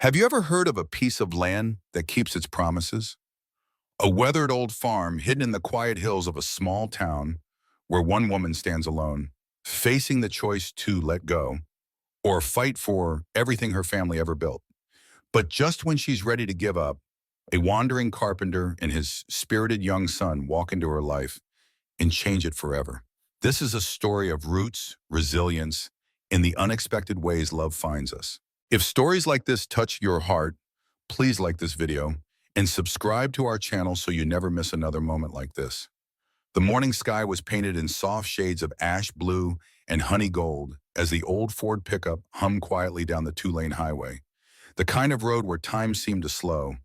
Have you ever heard of a piece of land that keeps its promises? A weathered old farm hidden in the quiet hills of a small town where one woman stands alone, facing the choice to let go or fight for everything her family ever built. But just when she's ready to give up, a wandering carpenter and his spirited young son walk into her life and change it forever. This is a story of roots, resilience, and the unexpected ways love finds us. If stories like this touch your heart, please like this video and subscribe to our channel so you never miss another moment like this. The morning sky was painted in soft shades of ash blue and honey gold as the old Ford pickup hummed quietly down the two-lane highway. The kind of road where time seemed to slow,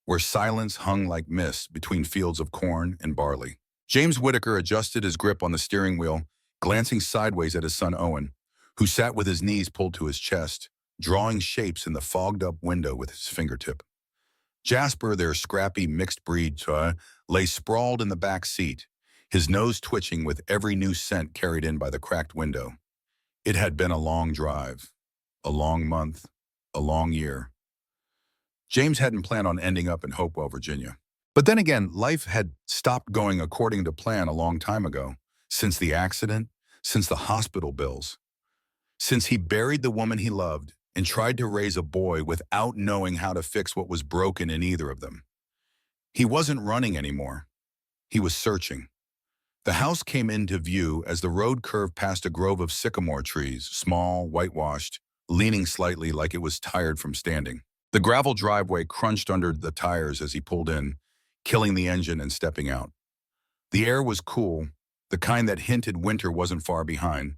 where silence hung like mist between fields of corn and barley. James Whitaker adjusted his grip on the steering wheel, glancing sideways at his son Owen, who sat with his knees pulled to his chest, drawing shapes in the fogged-up window with his fingertip. Jasper, their scrappy mixed-breed toy, lay sprawled in the back seat, his nose twitching with every new scent carried in by the cracked window. It had been a long drive, a long month, a long year. James hadn't planned on ending up in Hopewell, Virginia. But then again, life had stopped going according to plan a long time ago, since the accident, since the hospital bills, since he buried the woman he loved and tried to raise a boy without knowing how to fix what was broken in either of them. He wasn't running anymore. He was searching. The house came into view as the road curved past a grove of sycamore trees, small, whitewashed, leaning slightly like it was tired from standing. The gravel driveway crunched under the tires as he pulled in, killing the engine and stepping out. The air was cool, the kind that hinted winter wasn't far behind.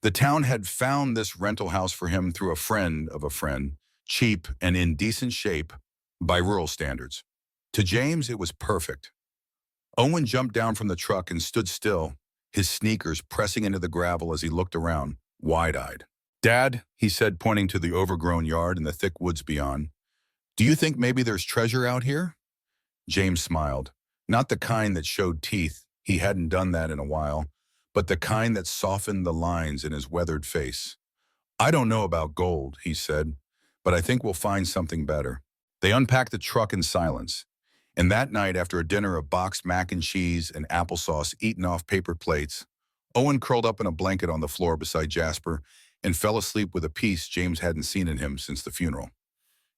The town had found this rental house for him through a friend of a friend, cheap and in decent shape by rural standards. To James, it was perfect. Owen jumped down from the truck and stood still, his sneakers pressing into the gravel as he looked around, wide-eyed. "Dad," he said, pointing to the overgrown yard and the thick woods beyond, "do you think maybe there's treasure out here?" James smiled. Not the kind that showed teeth, he hadn't done that in a while, but the kind that softened the lines in his weathered face. "I don't know about gold," he said, "but I think we'll find something better." They unpacked the truck in silence, and that night, after a dinner of boxed mac and cheese and applesauce eaten off paper plates, Owen curled up in a blanket on the floor beside Jasper and fell asleep with a peace James hadn't seen in him since the funeral.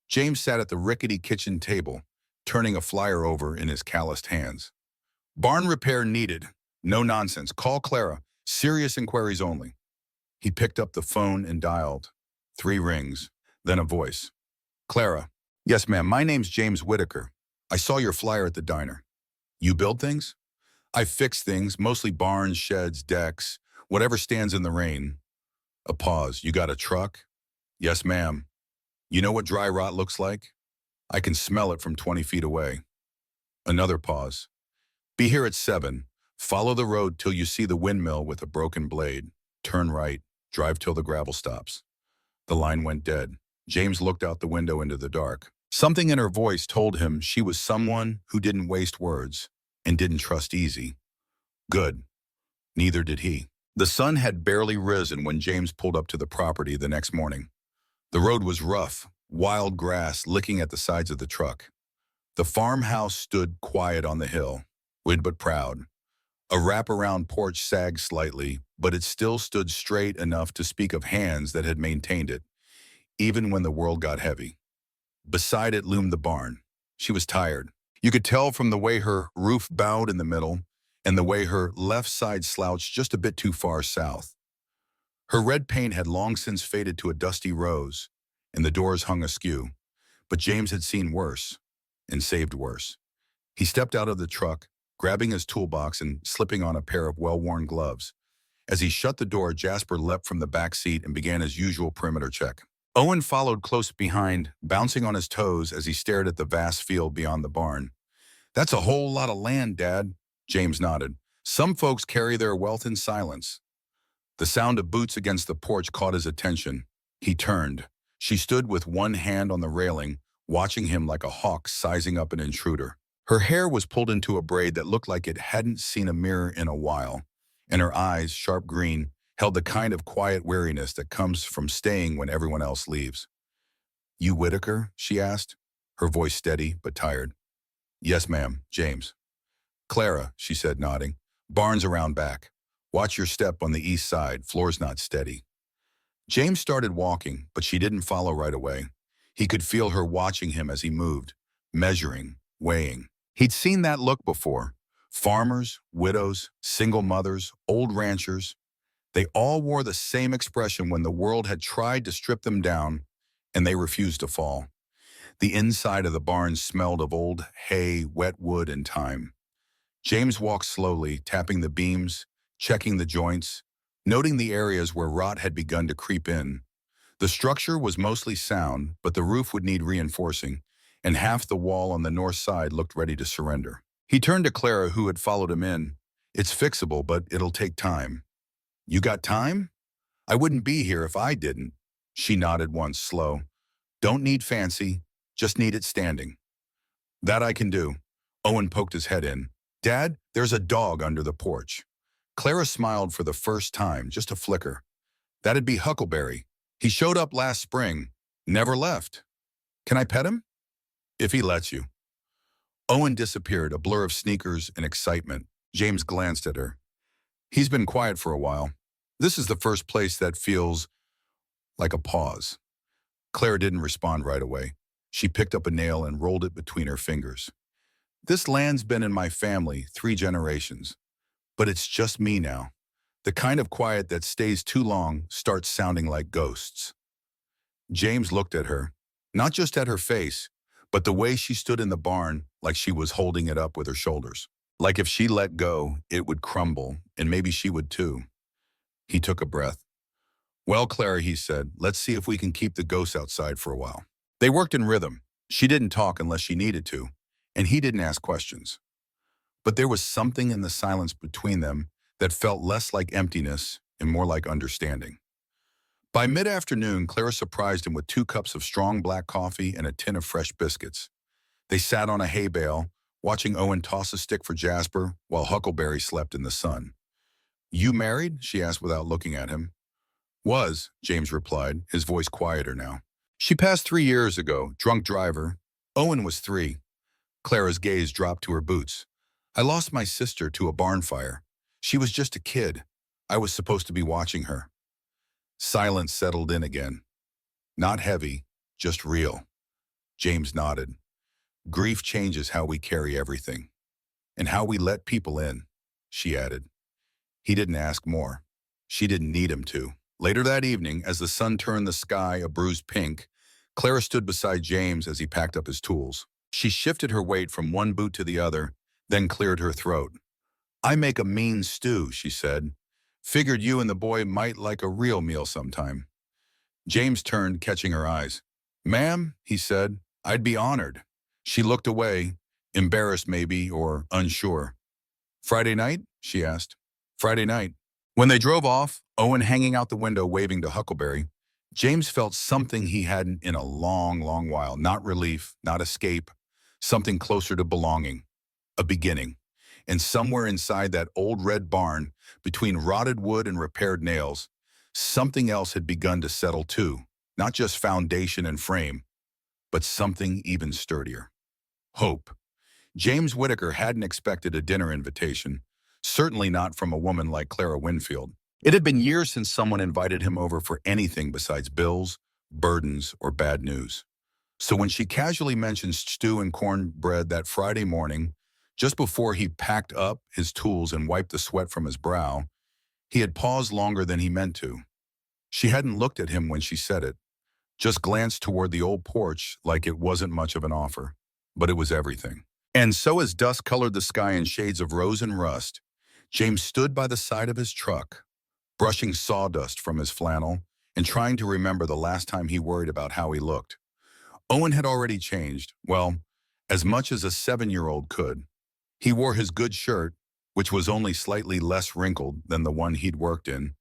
James sat at the rickety kitchen table, turning a flyer over in his calloused hands. "Barn repair needed. No nonsense. Call Clara. Serious inquiries only." He picked up the phone and dialed. 3 rings, then a voice. "Clara." "Yes, ma'am. My name's James Whitaker. I saw your flyer at the diner." "You build things?" "I fix things, mostly barns, sheds, decks, whatever stands in the rain." A pause. "You got a truck?" "Yes, ma'am." "You know what dry rot looks like?" "I can smell it from 20 feet away." Another pause. "Be here at 7. Follow the road till you see the windmill with a broken blade. Turn right. Drive till the gravel stops." The line went dead. James looked out the window into the dark. Something in her voice told him she was someone who didn't waste words and didn't trust easy. Good. Neither did he. The sun had barely risen when James pulled up to the property the next morning. The road was rough, wild grass licking at the sides of the truck. The farmhouse stood quiet on the hill, wood but proud. A wraparound porch sagged slightly, but it still stood straight enough to speak of hands that had maintained it, even when the world got heavy. Beside it loomed the barn. She was tired. You could tell from the way her roof bowed in the middle and the way her left side slouched just a bit too far south. Her red paint had long since faded to a dusty rose, and the doors hung askew. But James had seen worse, and saved worse. He stepped out of the truck, grabbing his toolbox and slipping on a pair of well-worn gloves. As he shut the door, Jasper leapt from the back seat and began his usual perimeter check. Owen followed close behind, bouncing on his toes as he stared at the vast field beyond the barn. "That's a whole lot of land, Dad." James nodded. "Some folks carry their wealth in silence." The sound of boots against the porch caught his attention. He turned. She stood with one hand on the railing, watching him like a hawk sizing up an intruder. Her hair was pulled into a braid that looked like it hadn't seen a mirror in a while, and her eyes, sharp green, held the kind of quiet weariness that comes from staying when everyone else leaves. You Whitaker? She asked, her voice steady but tired. Yes, ma'am, James. Clara, she said, nodding. Barn's around back. Watch your step on the east side, floor's not steady. James started walking, but she didn't follow right away. He could feel her watching him as he moved, measuring, weighing. He'd seen that look before. Farmers, widows, single mothers, old ranchers. They all wore the same expression when the world had tried to strip them down, and they refused to fall. The inside of the barn smelled of old hay, wet wood, and time. James walked slowly, tapping the beams, checking the joints, noting the areas where rot had begun to creep in. The structure was mostly sound, but the roof would need reinforcing, and half the wall on the north side looked ready to surrender. He turned to Clara, who had followed him in. It's fixable, but it'll take time. You got time? I wouldn't be here if I didn't. She nodded once, slow. Don't need fancy, just need it standing. That I can do. Owen poked his head in. Dad, there's a dog under the porch. Clara smiled for the first time, just a flicker. That'd be Huckleberry. He showed up last spring, never left. Can I pet him? If he lets you. Owen disappeared, a blur of sneakers and excitement. James glanced at her. He's been quiet for a while. This is the first place that feels like a pause. Clara didn't respond right away. She picked up a nail and rolled it between her fingers. This land's been in my family 3 generations, but it's just me now. The kind of quiet that stays too long starts sounding like ghosts. James looked at her, not just at her face, but the way she stood in the barn, like she was holding it up with her shoulders. Like if she let go, it would crumble, and maybe she would too. He took a breath. Well, Clara, he said, let's see if we can keep the ghosts outside for a while. They worked in rhythm. She didn't talk unless she needed to, and he didn't ask questions. But there was something in the silence between them that felt less like emptiness and more like understanding. By mid-afternoon, Clara surprised him with 2 cups of strong black coffee and a tin of fresh biscuits. They sat on a hay bale, watching Owen toss a stick for Jasper while Huckleberry slept in the sun. You married? She asked without looking at him. Was, James replied, his voice quieter now. She passed 3 years ago, drunk driver. Owen was 3. Clara's gaze dropped to her boots. I lost my sister to a barn fire. She was just a kid. I was supposed to be watching her. Silence settled in again. Not heavy, just real. James nodded. Grief changes how we carry everything. And how we let people in, she added. He didn't ask more. She didn't need him to. Later that evening, as the sun turned the sky a bruised pink, Clara stood beside James as he packed up his tools. She shifted her weight from one boot to the other, then cleared her throat. I make a mean stew, she said. Figured you and the boy might like a real meal sometime. James turned, catching her eyes. Ma'am, he said, I'd be honored. She looked away, embarrassed maybe, or unsure. Friday night? She asked. Friday night. When they drove off, Owen hanging out the window waving to Huckleberry, James felt something he hadn't in a long, long while. Not relief, not escape, something closer to belonging. A beginning. And somewhere inside that old red barn, between rotted wood and repaired nails, something else had begun to settle too. Not just foundation and frame, but something even sturdier. Hope. James Whitaker hadn't expected a dinner invitation, certainly not from a woman like Clara Winfield. It had been years since someone invited him over for anything besides bills, burdens, or bad news. So when she casually mentioned stew and cornbread that Friday morning, just before he packed up his tools and wiped the sweat from his brow, he had paused longer than he meant to. She hadn't looked at him when she said it, just glanced toward the old porch like it wasn't much of an offer, but it was everything. And so as dusk colored the sky in shades of rose and rust, James stood by the side of his truck, brushing sawdust from his flannel and trying to remember the last time he worried about how he looked. Owen had already changed, well, as much as a 7-year-old could. He wore his good shirt, which was only slightly less wrinkled than the one he'd worked in,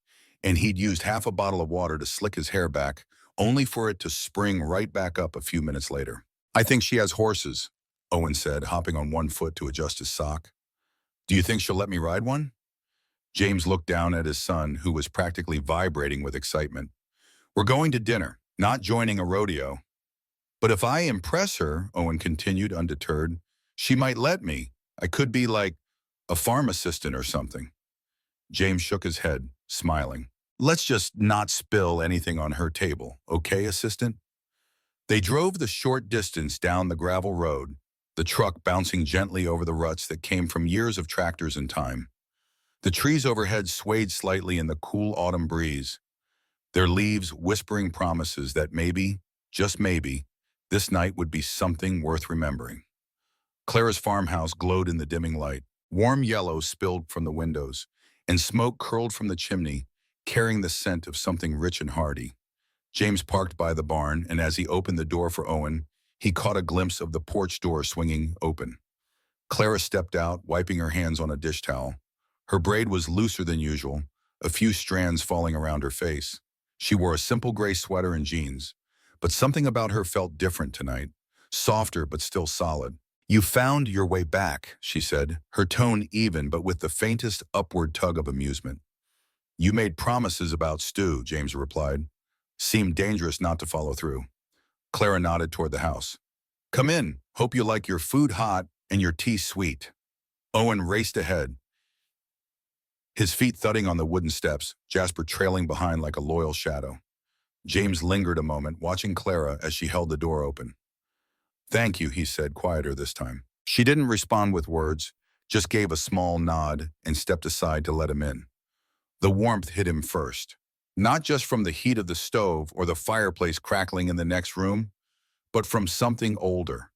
and he'd used half a bottle of water to slick his hair back, only for it to spring right back up a few minutes later. I think she has horses, Owen said, hopping on one foot to adjust his sock. Do you think she'll let me ride one? James looked down at his son, who was practically vibrating with excitement. We're going to dinner, not joining a rodeo. But if I impress her, Owen continued undeterred, she might let me. I could be like a farm assistant or something. James shook his head, smiling. Let's just not spill anything on her table, okay, assistant? They drove the short distance down the gravel road, the truck bouncing gently over the ruts that came from years of tractors and time. The trees overhead swayed slightly in the cool autumn breeze, their leaves whispering promises that maybe, just maybe, this night would be something worth remembering. Clara's farmhouse glowed in the dimming light. Warm yellow spilled from the windows, and smoke curled from the chimney, carrying the scent of something rich and hearty. James parked by the barn, and as he opened the door for Owen, he caught a glimpse of the porch door swinging open. Clara stepped out, wiping her hands on a dish towel. Her braid was looser than usual, a few strands falling around her face. She wore a simple gray sweater and jeans, but something about her felt different tonight, softer but still solid. You found your way back, she said, her tone even but with the faintest upward tug of amusement. You made promises about Stu, James replied. Seemed dangerous not to follow through. Clara nodded toward the house. Come in. Hope you like your food hot and your tea sweet. Owen raced ahead, his feet thudding on the wooden steps, Jasper trailing behind like a loyal shadow. James lingered a moment, watching Clara as she held the door open. Thank you, he said, quieter this time. She didn't respond with words, just gave a small nod and stepped aside to let him in. The warmth hit him first, not just from the heat of the stove or the fireplace crackling in the next room, but from something older,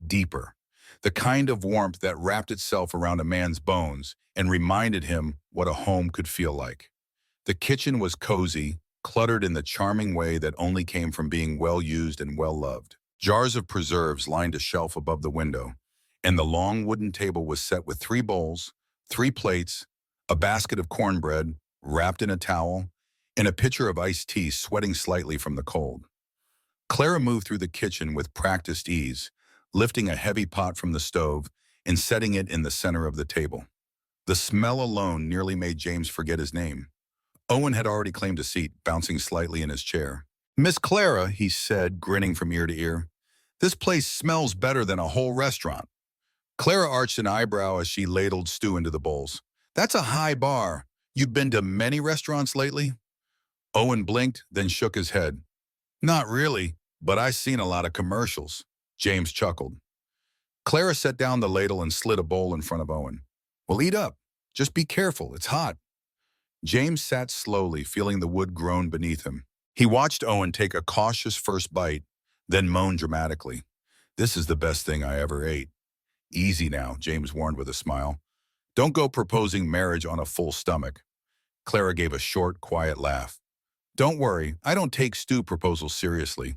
deeper, the kind of warmth that wrapped itself around a man's bones and reminded him what a home could feel like. The kitchen was cozy, cluttered in the charming way that only came from being well-used and well-loved. Jars of preserves lined a shelf above the window, and the long wooden table was set with 3 bowls, 3 plates, a basket of cornbread wrapped in a towel, and a pitcher of iced tea sweating slightly from the cold. Clara moved through the kitchen with practiced ease, lifting a heavy pot from the stove and setting it in the center of the table. The smell alone nearly made James forget his name. Owen had already claimed a seat, bouncing slightly in his chair. Miss Clara, he said, grinning from ear to ear, this place smells better than a whole restaurant. Clara arched an eyebrow as she ladled stew into the bowls. That's a high bar. You've been to many restaurants lately? Owen blinked, then shook his head. Not really, but I've seen a lot of commercials. James chuckled. Clara set down the ladle and slid a bowl in front of Owen. Well, eat up. Just be careful, it's hot. James sat slowly, feeling the wood groan beneath him. He watched Owen take a cautious first bite, then moan dramatically. This is the best thing I ever ate. Easy now, James warned with a smile. Don't go proposing marriage on a full stomach. Clara gave a short, quiet laugh. Don't worry, I don't take stew proposals seriously.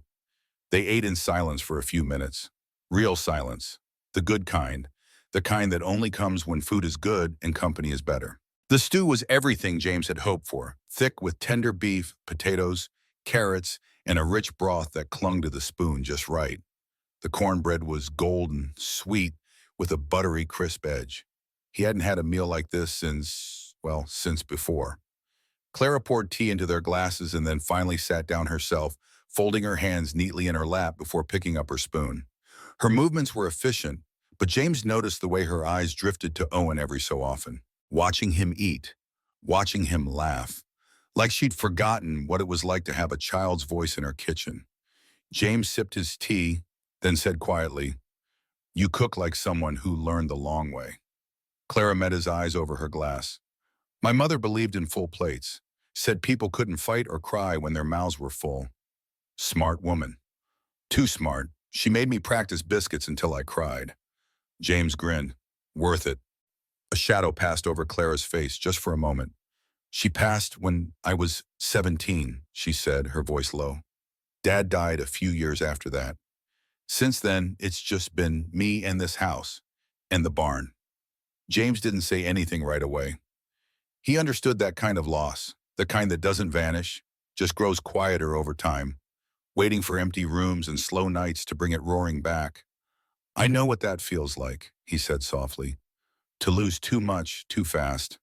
They ate in silence for a few minutes. Real silence. The good kind. The kind that only comes when food is good and company is better. The stew was everything James had hoped for, thick with tender beef, potatoes, carrots, and a rich broth that clung to the spoon just right. The cornbread was golden, sweet, with a buttery, crisp edge. He hadn't had a meal like this since before. Clara poured tea into their glasses and then finally sat down herself, folding her hands neatly in her lap before picking up her spoon. Her movements were efficient, but James noticed the way her eyes drifted to Owen every so often, watching him eat, watching him laugh, like she'd forgotten what it was like to have a child's voice in her kitchen. James sipped his tea, then said quietly, You cook like someone who learned the long way. Clara met his eyes over her glass. My mother believed in full plates, said people couldn't fight or cry when their mouths were full. Smart woman. Too smart. She made me practice biscuits until I cried. James grinned. Worth it. A shadow passed over Clara's face just for a moment. She passed when I was 17, she said, her voice low. Dad died a few years after that. Since then, it's just been me and this house, and the barn. James didn't say anything right away. He understood that kind of loss, the kind that doesn't vanish, just grows quieter over time, waiting for empty rooms and slow nights to bring it roaring back. I know what that feels like, he said softly, to lose too much, too fast.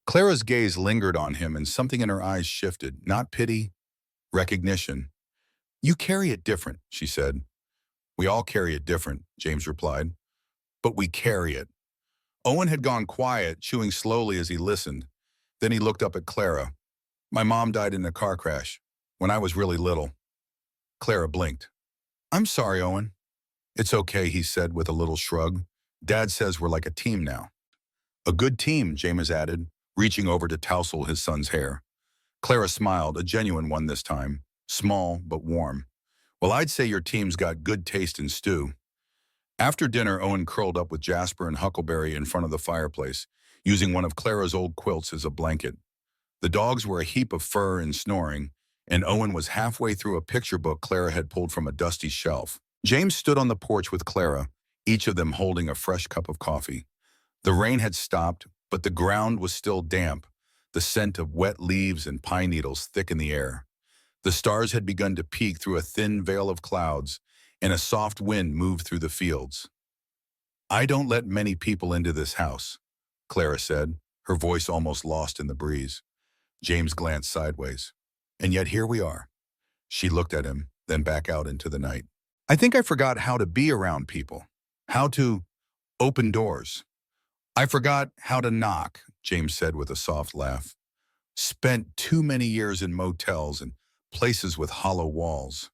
Clara's gaze lingered on him and something in her eyes shifted, not pity, recognition. You carry it different, she said. We all carry it different, James replied. But we carry it. Owen had gone quiet, chewing slowly as he listened. Then he looked up at Clara. My mom died in a car crash when I was really little. Clara blinked. I'm sorry, Owen. It's okay, he said with a little shrug. Dad says we're like a team now. A good team, James added, reaching over to tousle his son's hair. Clara smiled, a genuine one this time, small but warm. Well, I'd say your team's got good taste in stew. After dinner, Owen curled up with Jasper and Huckleberry in front of the fireplace, using one of Clara's old quilts as a blanket. The dogs were a heap of fur and snoring, and Owen was halfway through a picture book Clara had pulled from a dusty shelf. James stood on the porch with Clara, each of them holding a fresh cup of coffee. The rain had stopped, but the ground was still damp, the scent of wet leaves and pine needles thick in the air. The stars had begun to peek through a thin veil of clouds, and a soft wind moved through the fields. I don't let many people into this house, Clara said, her voice almost lost in the breeze. James glanced sideways. And yet here we are. She looked at him, then back out into the night. I think I forgot how to be around people, how to open doors. I forgot how to knock, James said with a soft laugh. Spent too many years in motels and places with hollow walls.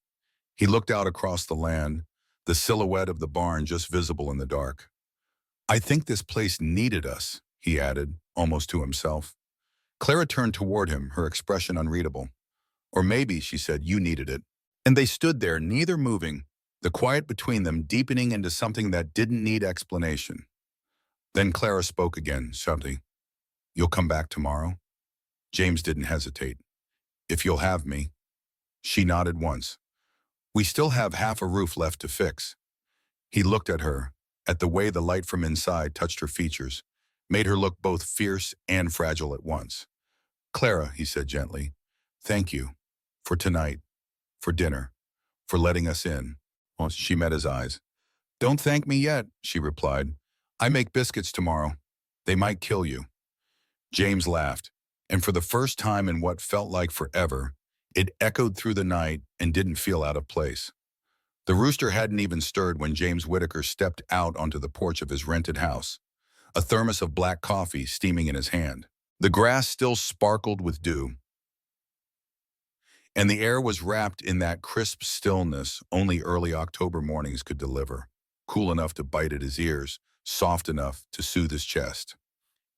He looked out across the land, the silhouette of the barn just visible in the dark. I think this place needed us, he added, almost to himself. Clara turned toward him, her expression unreadable. Or maybe, she said, you needed it. And they stood there, neither moving, the quiet between them deepening into something that didn't need explanation. Then Clara spoke again, softly. You'll come back tomorrow? James didn't hesitate. If you'll have me. She nodded once. We still have half a roof left to fix. He looked at her, at the way the light from inside touched her features, made her look both fierce and fragile at once. Clara, he said gently, thank you. For tonight. For dinner. For letting us in. Well, she met his eyes. Don't thank me yet, she replied. I make biscuits tomorrow. They might kill you. James laughed, and for the first time in what felt like forever, it echoed through the night and didn't feel out of place. The rooster hadn't even stirred when James Whitaker stepped out onto the porch of his rented house, a thermos of black coffee steaming in his hand. The grass still sparkled with dew, and the air was wrapped in that crisp stillness only early October mornings could deliver, cool enough to bite at his ears, soft enough to soothe his chest.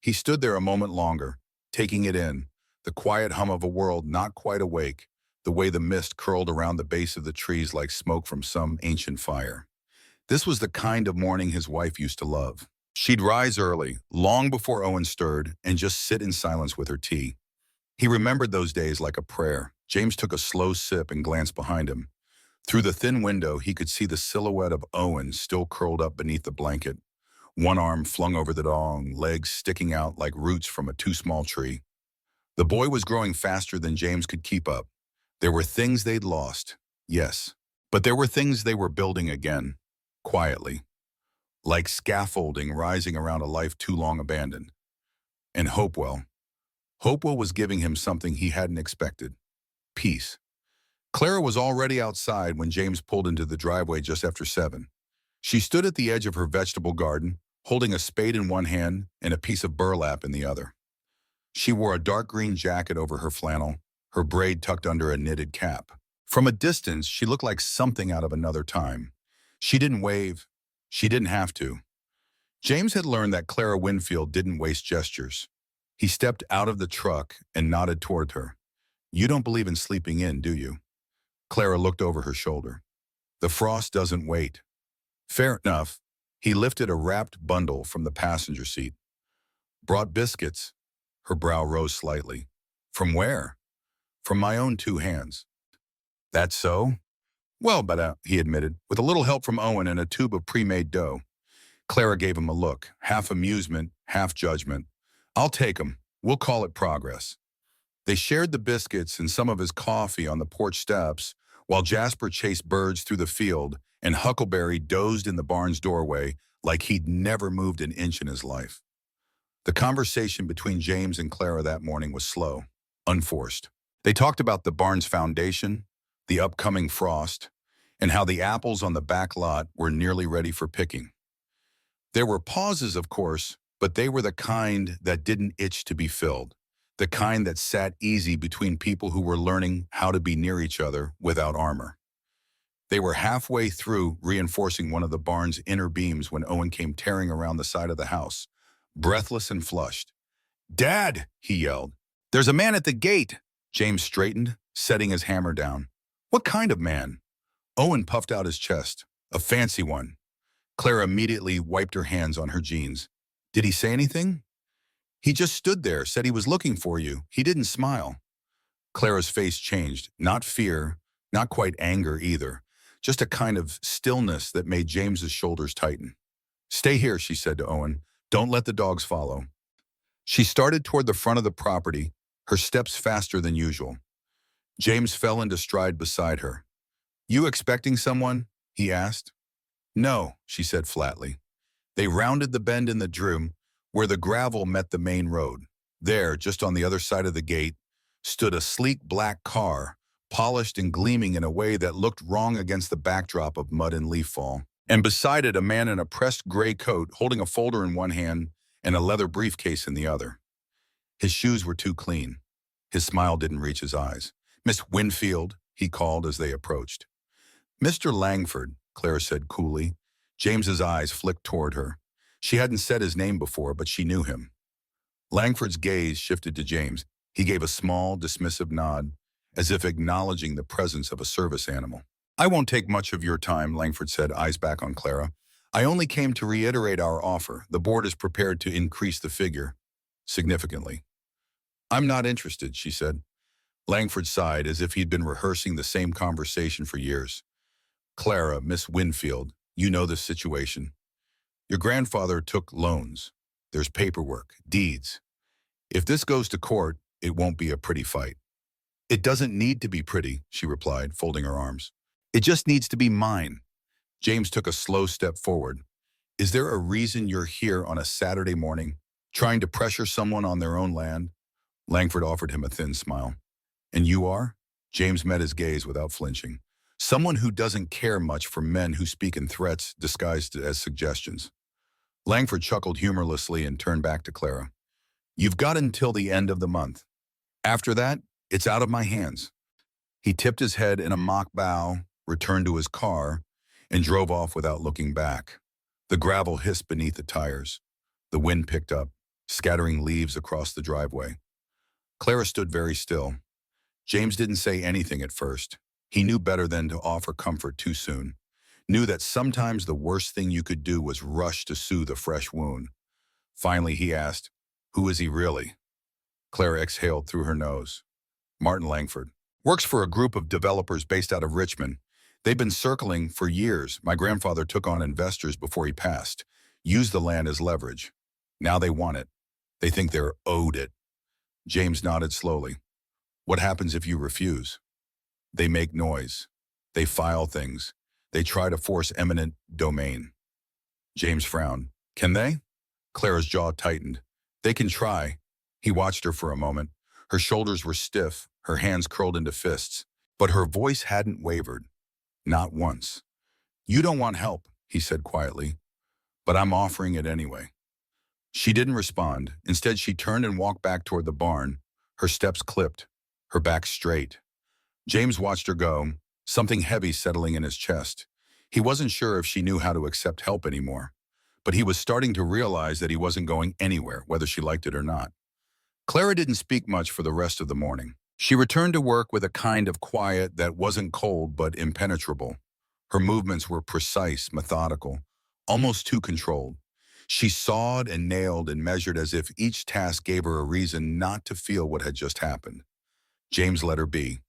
He stood there a moment longer, taking it in, the quiet hum of a world not quite awake, the way the mist curled around the base of the trees like smoke from some ancient fire. This was the kind of morning his wife used to love. She'd rise early, long before Owen stirred, and just sit in silence with her tea. He remembered those days like a prayer. James took a slow sip and glanced behind him. Through the thin window, he could see the silhouette of Owen still curled up beneath the blanket, one arm flung over the dog, legs sticking out like roots from a too-small tree. The boy was growing faster than James could keep up. There were things they'd lost, yes, but there were things they were building again, quietly, like scaffolding rising around a life too long abandoned. And Hopewell was giving him something he hadn't expected, peace. Clara was already outside when James pulled into the driveway just after 7. She stood at the edge of her vegetable garden, holding a spade in one hand and a piece of burlap in the other. She wore a dark green jacket over her flannel, her braid tucked under a knitted cap. From a distance, she looked like something out of another time. She didn't wave. She didn't have to. James had learned that Clara Winfield didn't waste gestures. He stepped out of the truck and nodded toward her. You don't believe in sleeping in, do you? Clara looked over her shoulder. The frost doesn't wait. Fair enough. He lifted a wrapped bundle from the passenger seat. Brought biscuits. Her brow rose slightly. From where? From my own 2 hands. That's so? Well, but he admitted, with a little help from Owen and a tube of pre-made dough. Clara gave him a look, half amusement, half judgment. I'll take 'em. We'll call it progress. They shared the biscuits and some of his coffee on the porch steps, while Jasper chased birds through the field and Huckleberry dozed in the barn's doorway like he'd never moved an inch in his life. The conversation between James and Clara that morning was slow, unforced. They talked about the barn's foundation, the upcoming frost, and how the apples on the back lot were nearly ready for picking. There were pauses, of course, but they were the kind that didn't itch to be filled, the kind that sat easy between people who were learning how to be near each other without armor. They were halfway through reinforcing one of the barn's inner beams when Owen came tearing around the side of the house, breathless and flushed. "Dad!" he yelled. "There's a man at the gate!" James straightened, setting his hammer down. "What kind of man?" Owen puffed out his chest. "A fancy one." Clara immediately wiped her hands on her jeans. "Did he say anything?" "He just stood there, said he was looking for you. He didn't smile." Clara's face changed. Not fear, not quite anger either. Just a kind of stillness that made James's shoulders tighten. "Stay here," she said to Owen. "Don't let the dogs follow." She started toward the front of the property, her steps faster than usual. James fell into stride beside her. "You expecting someone?" he asked. "No," she said flatly. They rounded the bend in the Droom, where the gravel met the main road. There, just on the other side of the gate, stood a sleek black car, polished and gleaming in a way that looked wrong against the backdrop of mud and leaf fall. And beside it, a man in a pressed gray coat holding a folder in one hand and a leather briefcase in the other. His shoes were too clean. His smile didn't reach his eyes. "Miss Winfield," he called as they approached. "Mr. Langford," Claire said coolly. James's eyes flicked toward her. She hadn't said his name before, but she knew him. Langford's gaze shifted to James. He gave a small, dismissive nod, as if acknowledging the presence of a service animal. "I won't take much of your time," Langford said, eyes back on Clara. "I only came to reiterate our offer. The board is prepared to increase the figure significantly." "I'm not interested," she said. Langford sighed as if he'd been rehearsing the same conversation for years. "Clara, Miss Winfield, you know this situation. Your grandfather took loans. There's paperwork, deeds. If this goes to court, it won't be a pretty fight." "It doesn't need to be pretty," she replied, folding her arms. "It just needs to be mine." James took a slow step forward. "Is there a reason you're here on a Saturday morning, trying to pressure someone on their own land?" Langford offered him a thin smile. "And you are?" James met his gaze without flinching. "Someone who doesn't care much for men who speak in threats disguised as suggestions." Langford chuckled humorlessly and turned back to Clara. "You've got until the end of the month. After that, it's out of my hands." He tipped his head in a mock bow, returned to his car, and drove off without looking back. The gravel hissed beneath the tires. The wind picked up, scattering leaves across the driveway. Clara stood very still. James didn't say anything at first. He knew better than to offer comfort too soon. Knew that sometimes the worst thing you could do was rush to soothe a fresh wound. Finally, he asked, "Who is he really?" Clara exhaled through her nose. "Martin Langford. Works for a group of developers based out of Richmond. They've been circling for years. My grandfather took on investors before he passed. Used the land as leverage. Now they want it. They think they're owed it." James nodded slowly. "What happens if you refuse?" "They make noise. They file things. They try to force eminent domain." James frowned. "Can they?" Clara's jaw tightened. "They can try." He watched her for a moment. Her shoulders were stiff, her hands curled into fists, but her voice hadn't wavered. Not once. "You don't want help," he said quietly, "but I'm offering it anyway." She didn't respond. Instead, she turned and walked back toward the barn, her steps clipped, her back straight. James watched her go, something heavy settling in his chest. He wasn't sure if she knew how to accept help anymore, but he was starting to realize that he wasn't going anywhere, whether she liked it or not. Clara didn't speak much for the rest of the morning. She returned to work with a kind of quiet that wasn't cold but impenetrable. Her movements were precise, methodical, almost too controlled. She sawed and nailed and measured as if each task gave her a reason not to feel what had just happened. James let her be.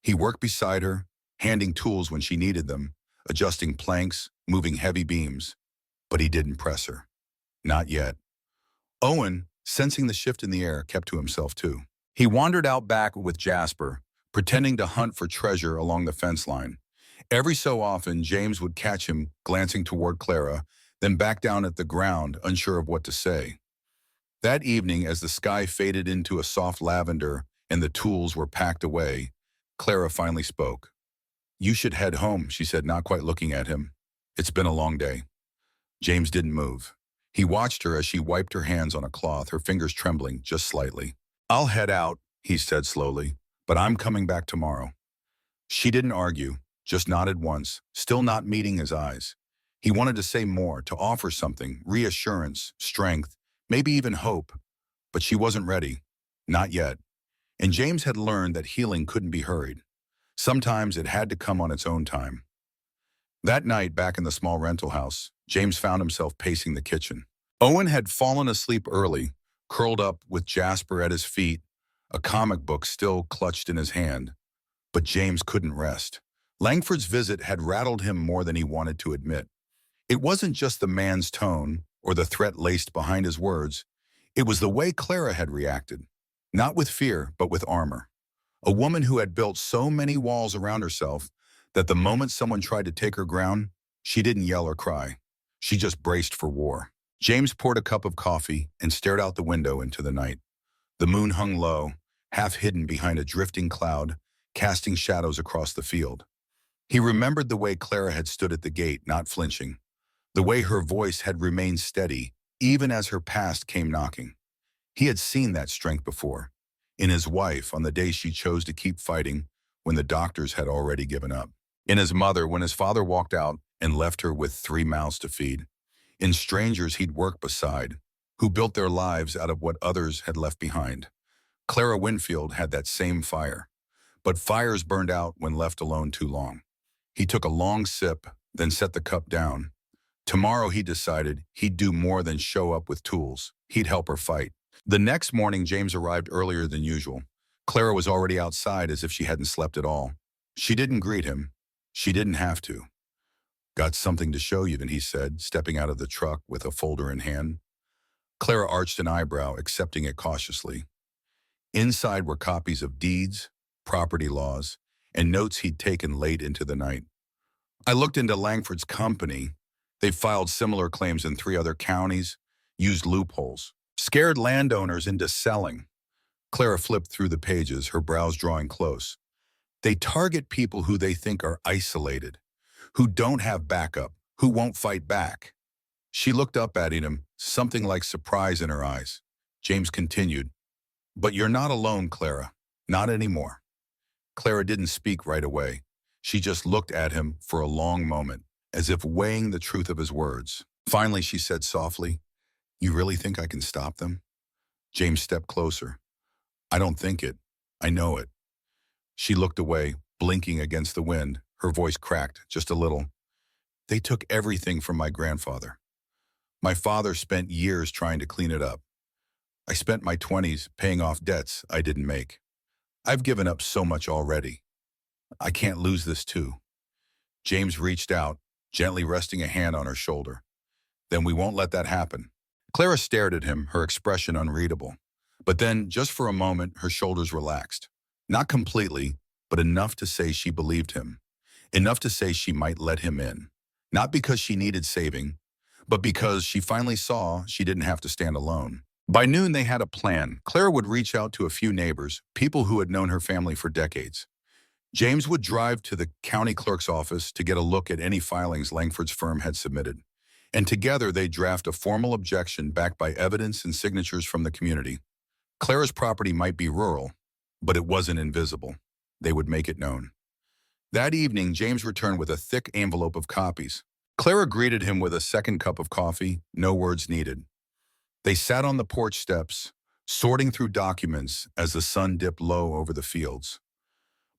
He worked beside her, handing tools when she needed them, adjusting planks, moving heavy beams. But he didn't press her. Not yet. Owen, sensing the shift in the air, kept to himself too. He wandered out back with Jasper, pretending to hunt for treasure along the fence line. Every so often, James would catch him glancing toward Clara, then back down at the ground, unsure of what to say. That evening, as the sky faded into a soft lavender and the tools were packed away, Clara finally spoke. You should head home, she said, not quite looking at him. It's been a long day. James didn't move. He watched her as she wiped her hands on a cloth, her fingers trembling just slightly. I'll head out, he said slowly, but I'm coming back tomorrow. She didn't argue, just nodded once, still not meeting his eyes. He wanted to say more, to offer something, reassurance, strength, maybe even hope, but she wasn't ready. Not yet. And James had learned that healing couldn't be hurried. Sometimes it had to come on its own time. That night, back in the small rental house, James found himself pacing the kitchen. Owen had fallen asleep early, curled up with Jasper at his feet, a comic book still clutched in his hand. But James couldn't rest. Langford's visit had rattled him more than he wanted to admit. It wasn't just the man's tone or the threat laced behind his words. It was the way Clara had reacted. Not with fear, but with armor. A woman who had built so many walls around herself that the moment someone tried to take her ground, she didn't yell or cry. She just braced for war. James poured a cup of coffee and stared out the window into the night. The moon hung low, half hidden behind a drifting cloud, casting shadows across the field. He remembered the way Clara had stood at the gate, not flinching. The way her voice had remained steady, even as her past came knocking. He had seen that strength before. In his wife, on the day she chose to keep fighting, when the doctors had already given up. In his mother, when his father walked out and left her with 3 mouths to feed. In strangers he'd worked beside, who built their lives out of what others had left behind. Clara Winfield had that same fire. But fires burned out when left alone too long. He took a long sip, then set the cup down. Tomorrow, he decided, he'd do more than show up with tools. He'd help her fight. The next morning, James arrived earlier than usual. Clara was already outside as if she hadn't slept at all. She didn't greet him. She didn't have to. Got something to show you, then he said, stepping out of the truck with a folder in hand. Clara arched an eyebrow, accepting it cautiously. Inside were copies of deeds, property laws, and notes he'd taken late into the night. I looked into Langford's company. They filed similar claims in 3 other counties, used loopholes, scared landowners into selling. Clara flipped through the pages, her brows drawing close. They target people who they think are isolated, who don't have backup, who won't fight back. She looked up at him, something like surprise in her eyes. James continued, "But you're not alone, Clara. Not anymore." Clara didn't speak right away. She just looked at him for a long moment, as if weighing the truth of his words. Finally, she said softly, "You really think I can stop them?" James stepped closer. "I don't think it. I know it." She looked away, blinking against the wind. Her voice cracked just a little. "They took everything from my grandfather. My father spent years trying to clean it up. I spent my 20s paying off debts I didn't make. I've given up so much already. I can't lose this too." James reached out, gently resting a hand on her shoulder. "Then we won't let that happen." Clara stared at him, her expression unreadable. But then, just for a moment, her shoulders relaxed. Not completely, but enough to say she believed him. Enough to say she might let him in. Not because she needed saving, but because she finally saw she didn't have to stand alone. By noon, they had a plan. Clara would reach out to a few neighbors, people who had known her family for decades. James would drive to the county clerk's office to get a look at any filings Langford's firm had submitted. And together, they'd draft a formal objection backed by evidence and signatures from the community. Clara's property might be rural, but it wasn't invisible. They would make it known. That evening, James returned with a thick envelope of copies. Clara greeted him with a second cup of coffee, no words needed. They sat on the porch steps, sorting through documents as the sun dipped low over the fields.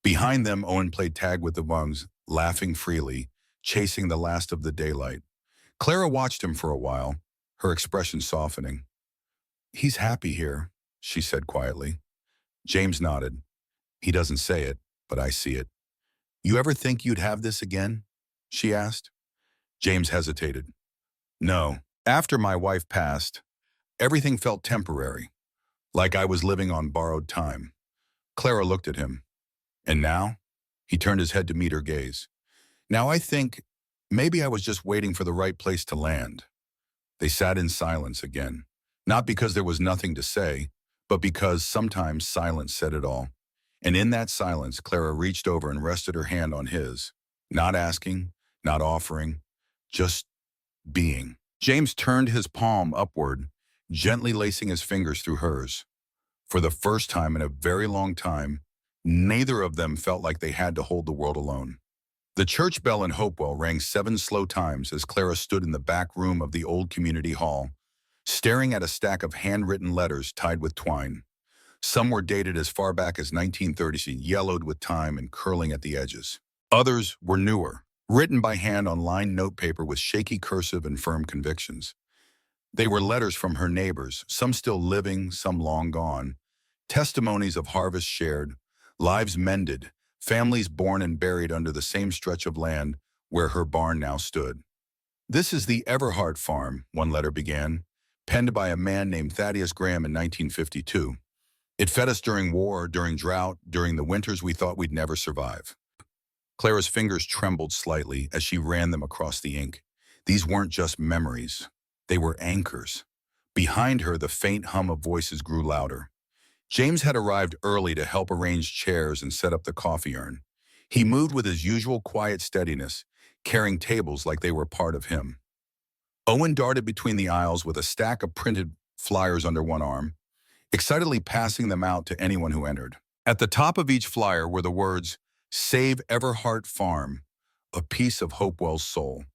Behind them, Owen played tag with the bungs, laughing freely, chasing the last of the daylight. Clara watched him for a while, her expression softening. "He's happy here," she said quietly. James nodded. "He doesn't say it, but I see it." "You ever think you'd have this again?" she asked. James hesitated. "No. After my wife passed, everything felt temporary, like I was living on borrowed time." Clara looked at him. "And now?" He turned his head to meet her gaze. "Now I think maybe I was just waiting for the right place to land." They sat in silence again, not because there was nothing to say, but because sometimes silence said it all. And in that silence, Clara reached over and rested her hand on his, not asking, not offering, just being. James turned his palm upward, gently lacing his fingers through hers. For the first time in a very long time, neither of them felt like they had to hold the world alone. The church bell in Hopewell rang 7 slow times as Clara stood in the back room of the old community hall, staring at a stack of handwritten letters tied with twine. Some were dated as far back as 1930, yellowed with time and curling at the edges. Others were newer, written by hand on lined notepaper with shaky cursive and firm convictions. They were letters from her neighbors, some still living, some long gone, testimonies of harvests shared, lives mended, families born and buried under the same stretch of land where her barn now stood. "This is the Everhart farm," one letter began, penned by a man named Thaddeus Graham in 1952. "It fed us during war, during drought, during the winters we thought we'd never survive." Clara's fingers trembled slightly as she ran them across the ink. These weren't just memories. They were anchors. Behind her, the faint hum of voices grew louder. James had arrived early to help arrange chairs and set up the coffee urn. He moved with his usual quiet steadiness, carrying tables like they were part of him. Owen darted between the aisles with a stack of printed flyers under one arm, excitedly passing them out to anyone who entered. At the top of each flyer were the words, "Save Everhart Farm, a piece of Hopewell's soul."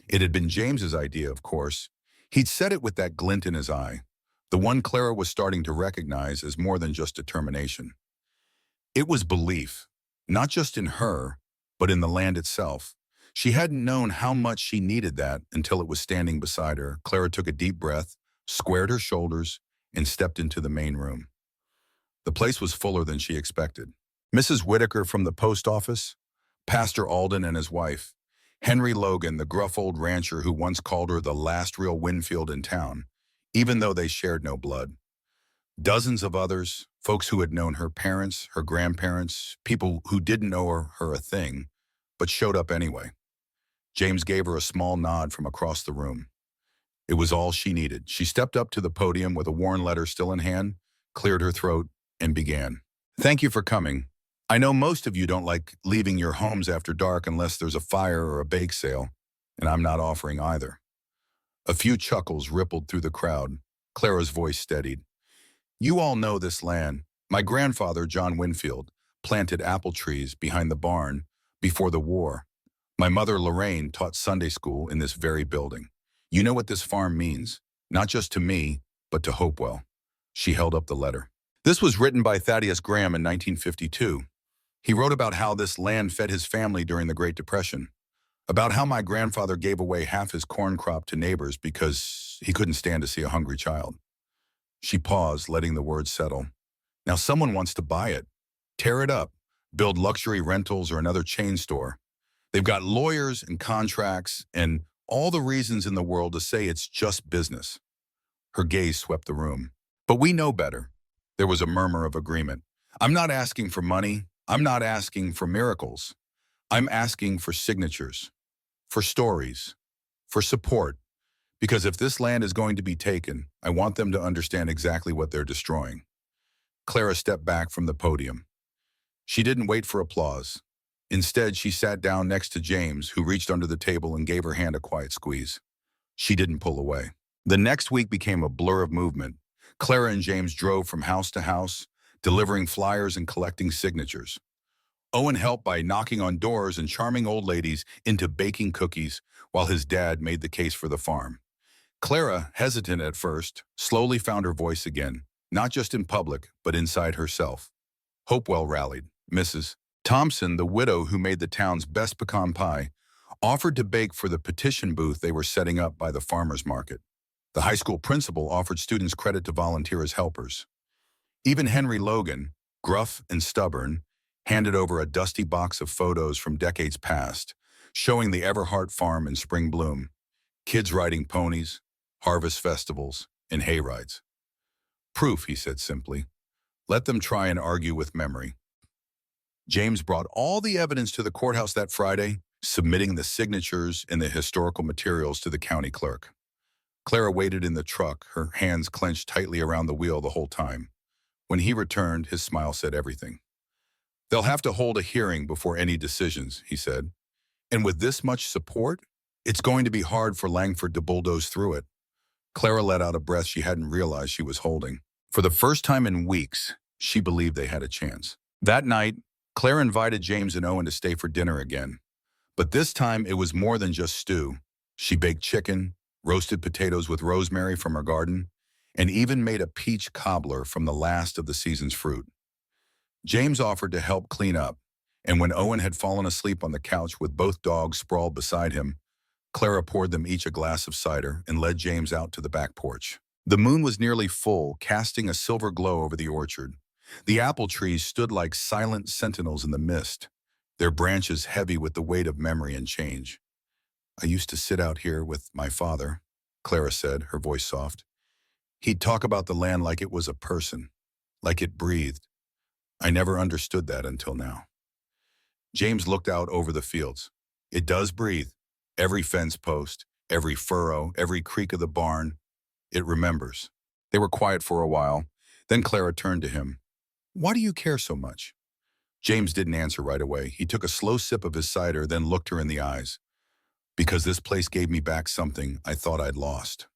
It had been James's idea, of course. He'd said it with that glint in his eye, the one Clara was starting to recognize as more than just determination. It was belief, not just in her, but in the land itself. She hadn't known how much she needed that until it was standing beside her. Clara took a deep breath, squared her shoulders, and stepped into the main room. The place was fuller than she expected. Mrs. Whitaker from the post office, Pastor Alden and his wife, Henry Logan, the gruff old rancher who once called her the last real Winfield in town, even though they shared no blood. Dozens of others, folks who had known her parents, her grandparents, people who didn't know her a thing, but showed up anyway. James gave her a small nod from across the room. It was all she needed. She stepped up to the podium with a worn letter still in hand, cleared her throat, and began. "Thank you for coming. I know most of you don't like leaving your homes after dark unless there's a fire or a bake sale, and I'm not offering either." A few chuckles rippled through the crowd. Clara's voice steadied. "You all know this land. My grandfather, John Winfield, planted apple trees behind the barn before the war. My mother, Lorraine, taught Sunday school in this very building. You know what this farm means, not just to me, but to Hopewell." She held up the letter. This was written by Thaddeus Graham in 1952. He wrote about how this land fed his family during the Great Depression, about how my grandfather gave away half his corn crop to neighbors because he couldn't stand to see a hungry child. She paused, letting the words settle. Now someone wants to buy it, tear it up, build luxury rentals or another chain store. They've got lawyers and contracts and all the reasons in the world to say it's just business. Her gaze swept the room. "But we know better." There was a murmur of agreement. "I'm not asking for money. I'm not asking for miracles. I'm asking for signatures, for stories, for support. Because if this land is going to be taken, I want them to understand exactly what they're destroying." Clara stepped back from the podium. She didn't wait for applause. Instead, she sat down next to James, who reached under the table and gave her hand a quiet squeeze. She didn't pull away. The next week became a blur of movement. Clara and James drove from house to house, delivering flyers and collecting signatures. Owen helped by knocking on doors and charming old ladies into baking cookies while his dad made the case for the farm. Clara, hesitant at first, slowly found her voice again, not just in public, but inside herself. Hopewell rallied. Mrs. Thompson, the widow who made the town's best pecan pie, offered to bake for the petition booth they were setting up by the farmer's market. The high school principal offered students credit to volunteer as helpers. Even Henry Logan, gruff and stubborn, handed over a dusty box of photos from decades past, showing the Everhart farm in spring bloom, kids riding ponies, harvest festivals, and hay rides. "Proof," he said simply. "Let them try and argue with memory." James brought all the evidence to the courthouse that Friday, submitting the signatures and the historical materials to the county clerk. Clara waited in the truck, her hands clenched tightly around the wheel the whole time. When he returned, his smile said everything. They'll have to hold a hearing before any decisions, he said. And with this much support, it's going to be hard for Langford to bulldoze through it. Clara let out a breath she hadn't realized she was holding. For the first time in weeks, she believed they had a chance. That night, Claire invited James and Owen to stay for dinner again. But this time, it was more than just stew. She baked chicken, roasted potatoes with rosemary from her garden, and even made a peach cobbler from the last of the season's fruit. James offered to help clean up, and when Owen had fallen asleep on the couch with both dogs sprawled beside him, Clara poured them each a glass of cider and led James out to the back porch. The moon was nearly full, casting a silver glow over the orchard. The apple trees stood like silent sentinels in the mist, their branches heavy with the weight of memory and change. "I used to sit out here with my father," Clara said, her voice soft. "He'd talk about the land like it was a person, like it breathed. I never understood that until now." James looked out over the fields. "It does breathe. Every fence post, every furrow, every creak of the barn. It remembers." They were quiet for a while. Then Clara turned to him. "Why do you care so much?" James didn't answer right away. He took a slow sip of his cider, then looked her in the eyes. "Because this place gave me back something I thought I'd lost."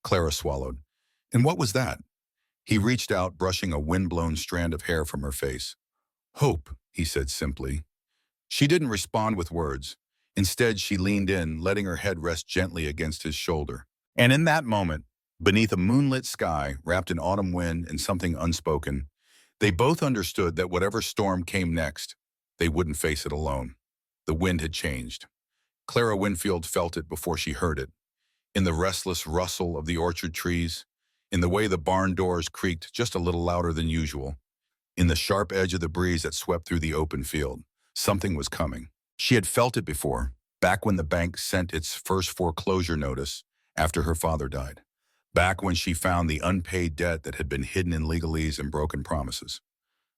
Clara swallowed. "And what was that?" He reached out, brushing a wind-blown strand of hair from her face. "Hope," he said simply. She didn't respond with words. Instead, she leaned in, letting her head rest gently against his shoulder. And in that moment, beneath a moonlit sky, wrapped in autumn wind and something unspoken, they both understood that whatever storm came next, they wouldn't face it alone. The wind had changed. Clara Winfield felt it before she heard it, in the restless rustle of the orchard trees, in the way the barn doors creaked just a little louder than usual, in the sharp edge of the breeze that swept through the open field. Something was coming. She had felt it before, back when the bank sent its first foreclosure notice after her father died, back when she found the unpaid debt that had been hidden in legalese and broken promises.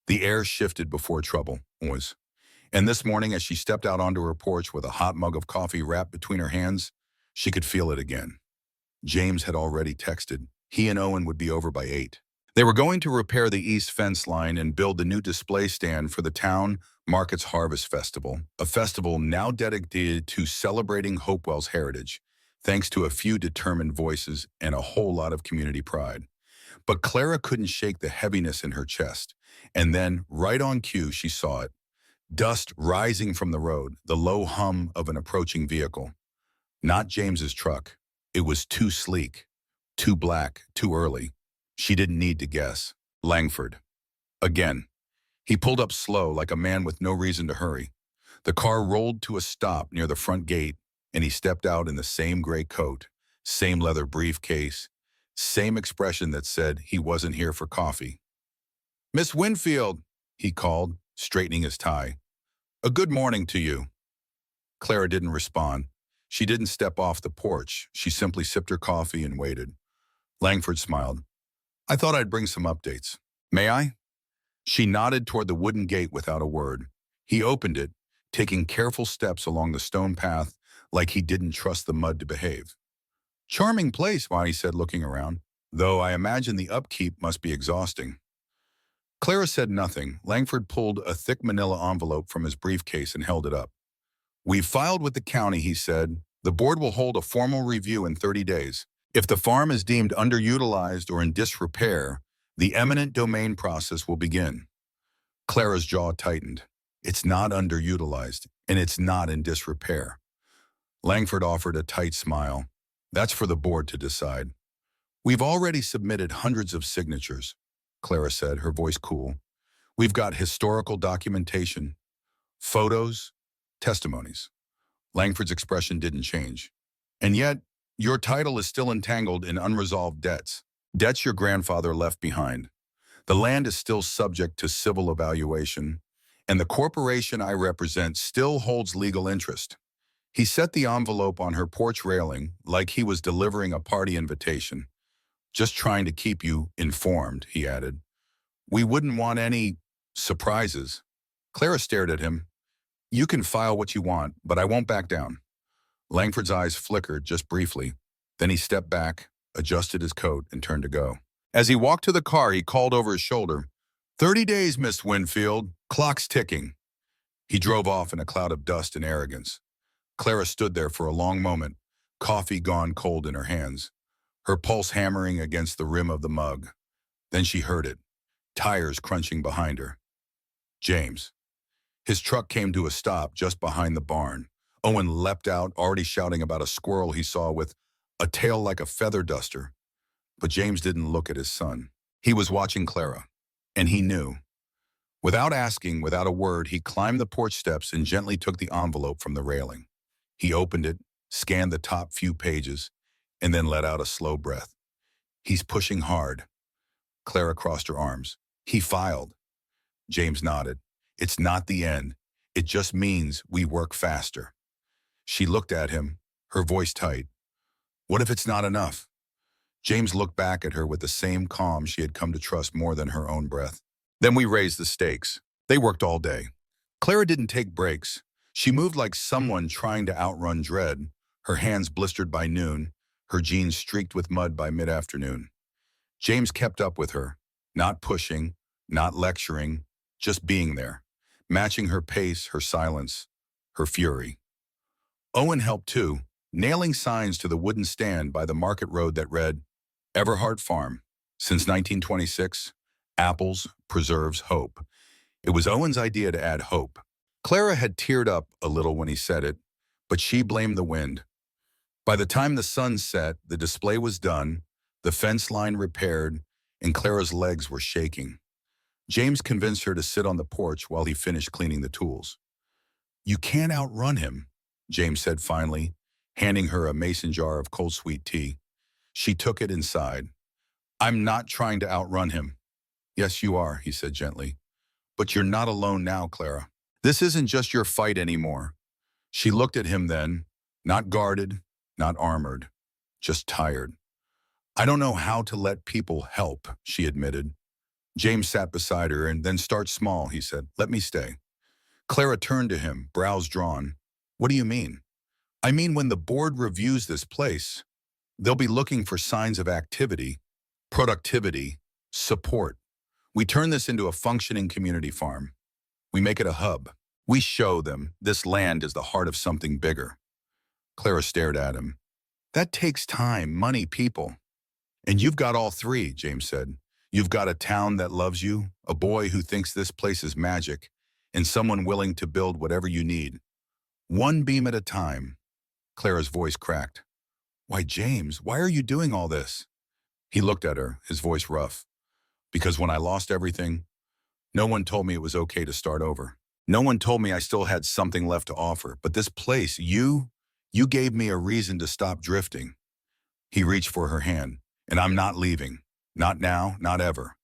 The air shifted before trouble was. And this morning, as she stepped out onto her porch with a hot mug of coffee wrapped between her hands, she could feel it again. James had already texted. He and Owen would be over by 8. They were going to repair the east fence line and build the new display stand for the town market's Harvest Festival, a festival now dedicated to celebrating Hopewell's heritage, thanks to a few determined voices and a whole lot of community pride. But Clara couldn't shake the heaviness in her chest, and then, right on cue, she saw it. Dust rising from the road, the low hum of an approaching vehicle. Not James's truck. It was too sleek, too black, too early. She didn't need to guess. Langford. Again. He pulled up slow, like a man with no reason to hurry. The car rolled to a stop near the front gate, and he stepped out in the same gray coat, same leather briefcase, same expression that said he wasn't here for coffee. "Miss Winfield," he called, straightening his tie. "A good morning to you." Clara didn't respond. She didn't step off the porch. She simply sipped her coffee and waited. Langford smiled. "I thought I'd bring some updates. May I?" She nodded toward the wooden gate without a word. He opened it, taking careful steps along the stone path like he didn't trust the mud to behave. "Charming place," he said, looking around, "though I imagine the upkeep must be exhausting." Clara said nothing. Langford pulled a thick manila envelope from his briefcase and held it up. "We've filed with the county," he said. "The board will hold a formal review in 30 days. If the farm is deemed underutilized or in disrepair, the eminent domain process will begin." Clara's jaw tightened. It's not underutilized, and it's not in disrepair. Langford offered a tight smile. "That's for the board to decide." "We've already submitted hundreds of signatures," Clara said, her voice cool. "We've got historical documentation, photos, testimonies." Langford's expression didn't change. "And yet, your title is still entangled in unresolved debts. Debts your grandfather left behind. The land is still subject to civil evaluation, and the corporation I represent still holds legal interest." He set the envelope on her porch railing like he was delivering a party invitation. "Just trying to keep you informed," he added. "We wouldn't want any surprises." Clara stared at him. "You can file what you want, but I won't back down." Langford's eyes flickered just briefly. Then he stepped back, adjusted his coat, and turned to go. As he walked to the car, he called over his shoulder, "30 days, Miss Winfield. Clock's ticking. He drove off in a cloud of dust and arrogance. Clara stood there for a long moment, coffee gone cold in her hands, her pulse hammering against the rim of the mug. Then she heard it, tires crunching behind her. James. His truck came to a stop just behind the barn. Owen leapt out, already shouting about a squirrel he saw with a tail like a feather duster. But James didn't look at his son. He was watching Clara, and he knew. Without asking, without a word, he climbed the porch steps and gently took the envelope from the railing. He opened it, scanned the top few pages, and then let out a slow breath. He's pushing hard. Clara crossed her arms. He filed. James nodded. It's not the end. It just means we work faster. She looked at him, her voice tight. What if it's not enough? James looked back at her with the same calm she had come to trust more than her own breath. Then we raised the stakes. They worked all day. Clara didn't take breaks. She moved like someone trying to outrun dread, her hands blistered by noon, her jeans streaked with mud by mid-afternoon. James kept up with her, not pushing, not lecturing, just being there, matching her pace, her silence, her fury. Owen helped too, nailing signs to the wooden stand by the market road that read, Everhart Farm, since 1926, apples, preserves, hope. It was Owen's idea to add hope. Clara had teared up a little when he said it, but she blamed the wind. By the time the sun set, the display was done, the fence line repaired, and Clara's legs were shaking. James convinced her to sit on the porch while he finished cleaning the tools. You can't outrun him, James said finally, handing her a mason jar of cold sweet tea. She took it inside. I'm not trying to outrun him. Yes, you are, he said gently. But you're not alone now, Clara. This isn't just your fight anymore. She looked at him then, not guarded, not armored, just tired. I don't know how to let people help, she admitted. James sat beside her and then start small, he said. Let me stay. Clara turned to him, brows drawn. What do you mean? I mean, when the board reviews this place, they'll be looking for signs of activity, productivity, support. We turn this into a functioning community farm. We make it a hub. We show them this land is the heart of something bigger. Clara stared at him. That takes time, money, people. And you've got all three, James said. You've got a town that loves you, a boy who thinks this place is magic, and someone willing to build whatever you need. One beam at a time. Clara's voice cracked. Why, James, why are you doing all this? He looked at her, his voice rough. Because when I lost everything, no one told me it was okay to start over. No one told me I still had something left to offer. But this place, you gave me a reason to stop drifting. He reached for her hand. And I'm not leaving. Not now, not ever.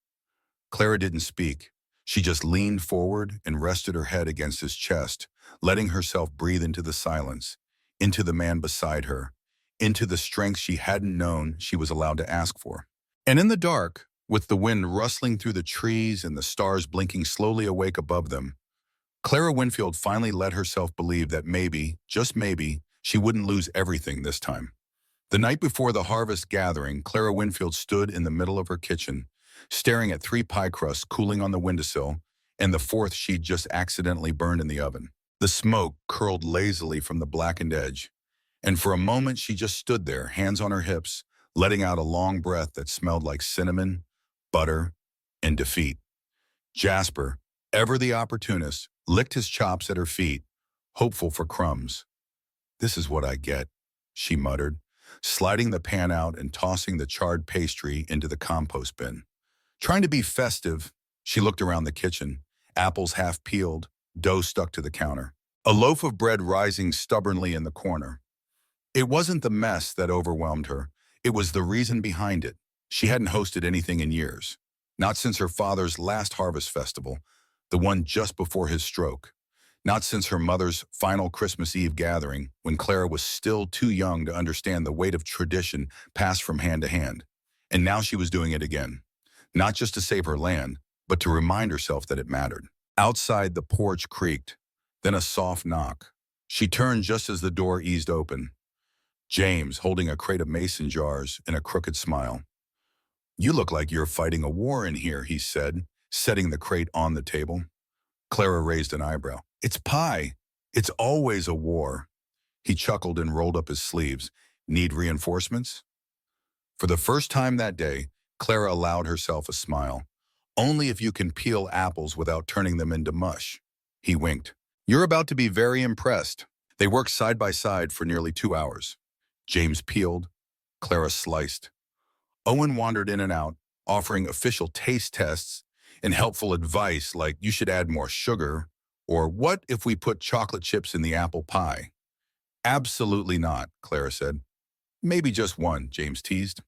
Clara didn't speak. She just leaned forward and rested her head against his chest, letting herself breathe into the silence, into the man beside her, into the strength she hadn't known she was allowed to ask for. And in the dark, with the wind rustling through the trees and the stars blinking slowly awake above them, Clara Winfield finally let herself believe that maybe, just maybe, she wouldn't lose everything this time. The night before the harvest gathering, Clara Winfield stood in the middle of her kitchen, staring at 3 pie crusts cooling on the windowsill and the 4th she'd just accidentally burned in the oven. The smoke curled lazily from the blackened edge, and for a moment she just stood there, hands on her hips, letting out a long breath that smelled like cinnamon, butter, and defeat. Jasper, ever the opportunist, licked his chops at her feet, hopeful for crumbs. This is what I get, she muttered, sliding the pan out and tossing the charred pastry into the compost bin. Trying to be festive, she looked around the kitchen, apples half peeled, dough stuck to the counter, a loaf of bread rising stubbornly in the corner. It wasn't the mess that overwhelmed her, it was the reason behind it. She hadn't hosted anything in years, not since her father's last harvest festival, the one just before his stroke. Not since her mother's final Christmas Eve gathering, when Clara was still too young to understand the weight of tradition passed from hand to hand. And now she was doing it again. Not just to save her land, but to remind herself that it mattered. Outside, the porch creaked, then a soft knock. She turned just as the door eased open. James, holding a crate of mason jars and a crooked smile. You look like you're fighting a war in here, he said, setting the crate on the table. Clara raised an eyebrow. It's pie. It's always a war. He chuckled and rolled up his sleeves. Need reinforcements? For the first time that day, Clara allowed herself a smile. Only if you can peel apples without turning them into mush. He winked. You're about to be very impressed. They worked side by side for nearly 2 hours. James peeled, Clara sliced. Owen wandered in and out, offering official taste tests and helpful advice like you should add more sugar, or what if we put chocolate chips in the apple pie? Absolutely not, Clara said. Maybe just one, James teased.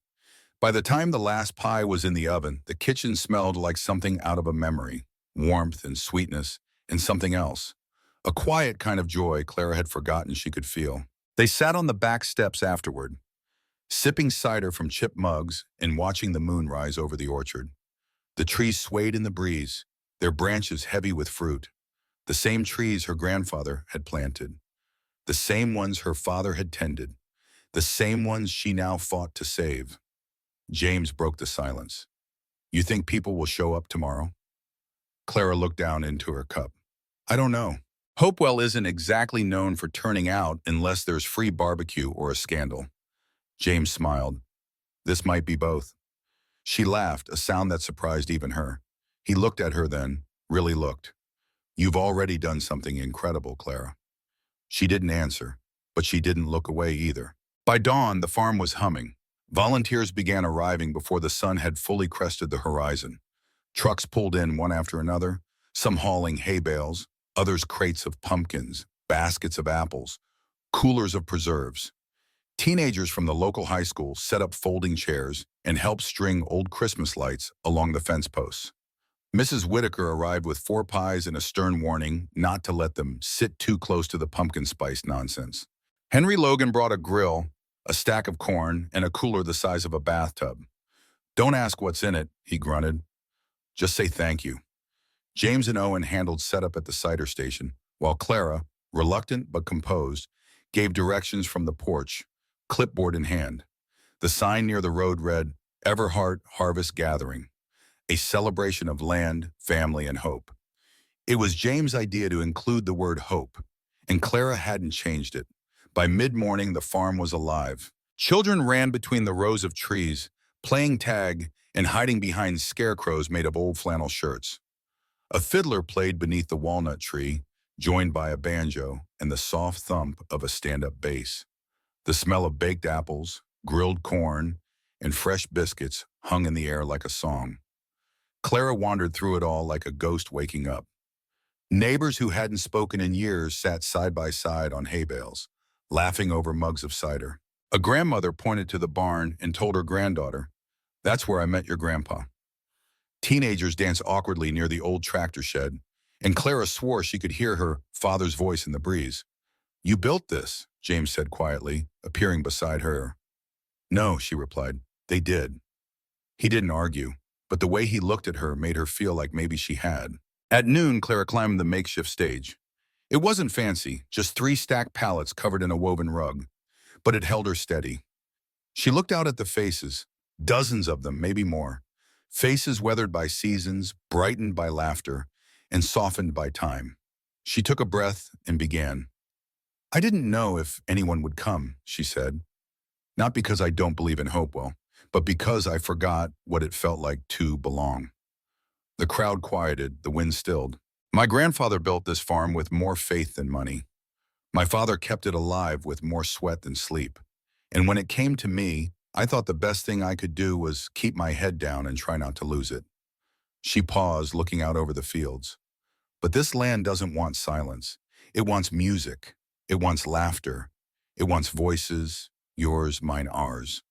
By the time the last pie was in the oven, the kitchen smelled like something out of a memory, warmth and sweetness, and something else. A quiet kind of joy Clara had forgotten she could feel. They sat on the back steps afterward, sipping cider from chipped mugs and watching the moon rise over the orchard. The trees swayed in the breeze, their branches heavy with fruit. The same trees her grandfather had planted. The same ones her father had tended. The same ones she now fought to save. James broke the silence. You think people will show up tomorrow? Clara looked down into her cup. I don't know. Hopewell isn't exactly known for turning out unless there's free barbecue or a scandal. James smiled. This might be both. She laughed, a sound that surprised even her. He looked at her then, really looked. You've already done something incredible, Clara. She didn't answer, but she didn't look away either. By dawn, the farm was humming. Volunteers began arriving before the sun had fully crested the horizon. Trucks pulled in one after another, some hauling hay bales, others crates of pumpkins, baskets of apples, coolers of preserves. Teenagers from the local high school set up folding chairs and helped string old Christmas lights along the fence posts. Mrs. Whitaker arrived with 4 pies and a stern warning not to let them sit too close to the pumpkin spice nonsense. Henry Logan brought a grill, a stack of corn, and a cooler the size of a bathtub. Don't ask what's in it, he grunted. Just say thank you. James and Owen handled setup at the cider station, while Clara, reluctant but composed, gave directions from the porch, clipboard in hand. The sign near the road read, Everhart Harvest Gathering, a celebration of land, family, and hope. It was James' idea to include the word hope, and Clara hadn't changed it. By mid-morning, the farm was alive. Children ran between the rows of trees, playing tag and hiding behind scarecrows made of old flannel shirts. A fiddler played beneath the walnut tree, joined by a banjo and the soft thump of a stand-up bass. The smell of baked apples, grilled corn, and fresh biscuits hung in the air like a song. Clara wandered through it all like a ghost waking up. Neighbors who hadn't spoken in years sat side by side on hay bales, laughing over mugs of cider. A grandmother pointed to the barn and told her granddaughter, That's where I met your grandpa. Teenagers danced awkwardly near the old tractor shed, and Clara swore she could hear her father's voice in the breeze. You built this, James said quietly, appearing beside her. No, she replied. They did. He didn't argue, but the way he looked at her made her feel like maybe she had. At noon, Clara climbed the makeshift stage. It wasn't fancy, just 3 stacked pallets covered in a woven rug, but it held her steady. She looked out at the faces, dozens of them, maybe more. Faces weathered by seasons, brightened by laughter, and softened by time. She took a breath and began. I didn't know if anyone would come, she said. Not because I don't believe in Hopewell, but because I forgot what it felt like to belong. The crowd quieted, the wind stilled. My grandfather built this farm with more faith than money. My father kept it alive with more sweat than sleep. And when it came to me, I thought the best thing I could do was keep my head down and try not to lose it. She paused, looking out over the fields. But this land doesn't want silence. It wants music. It wants laughter. It wants voices, yours, mine, ours.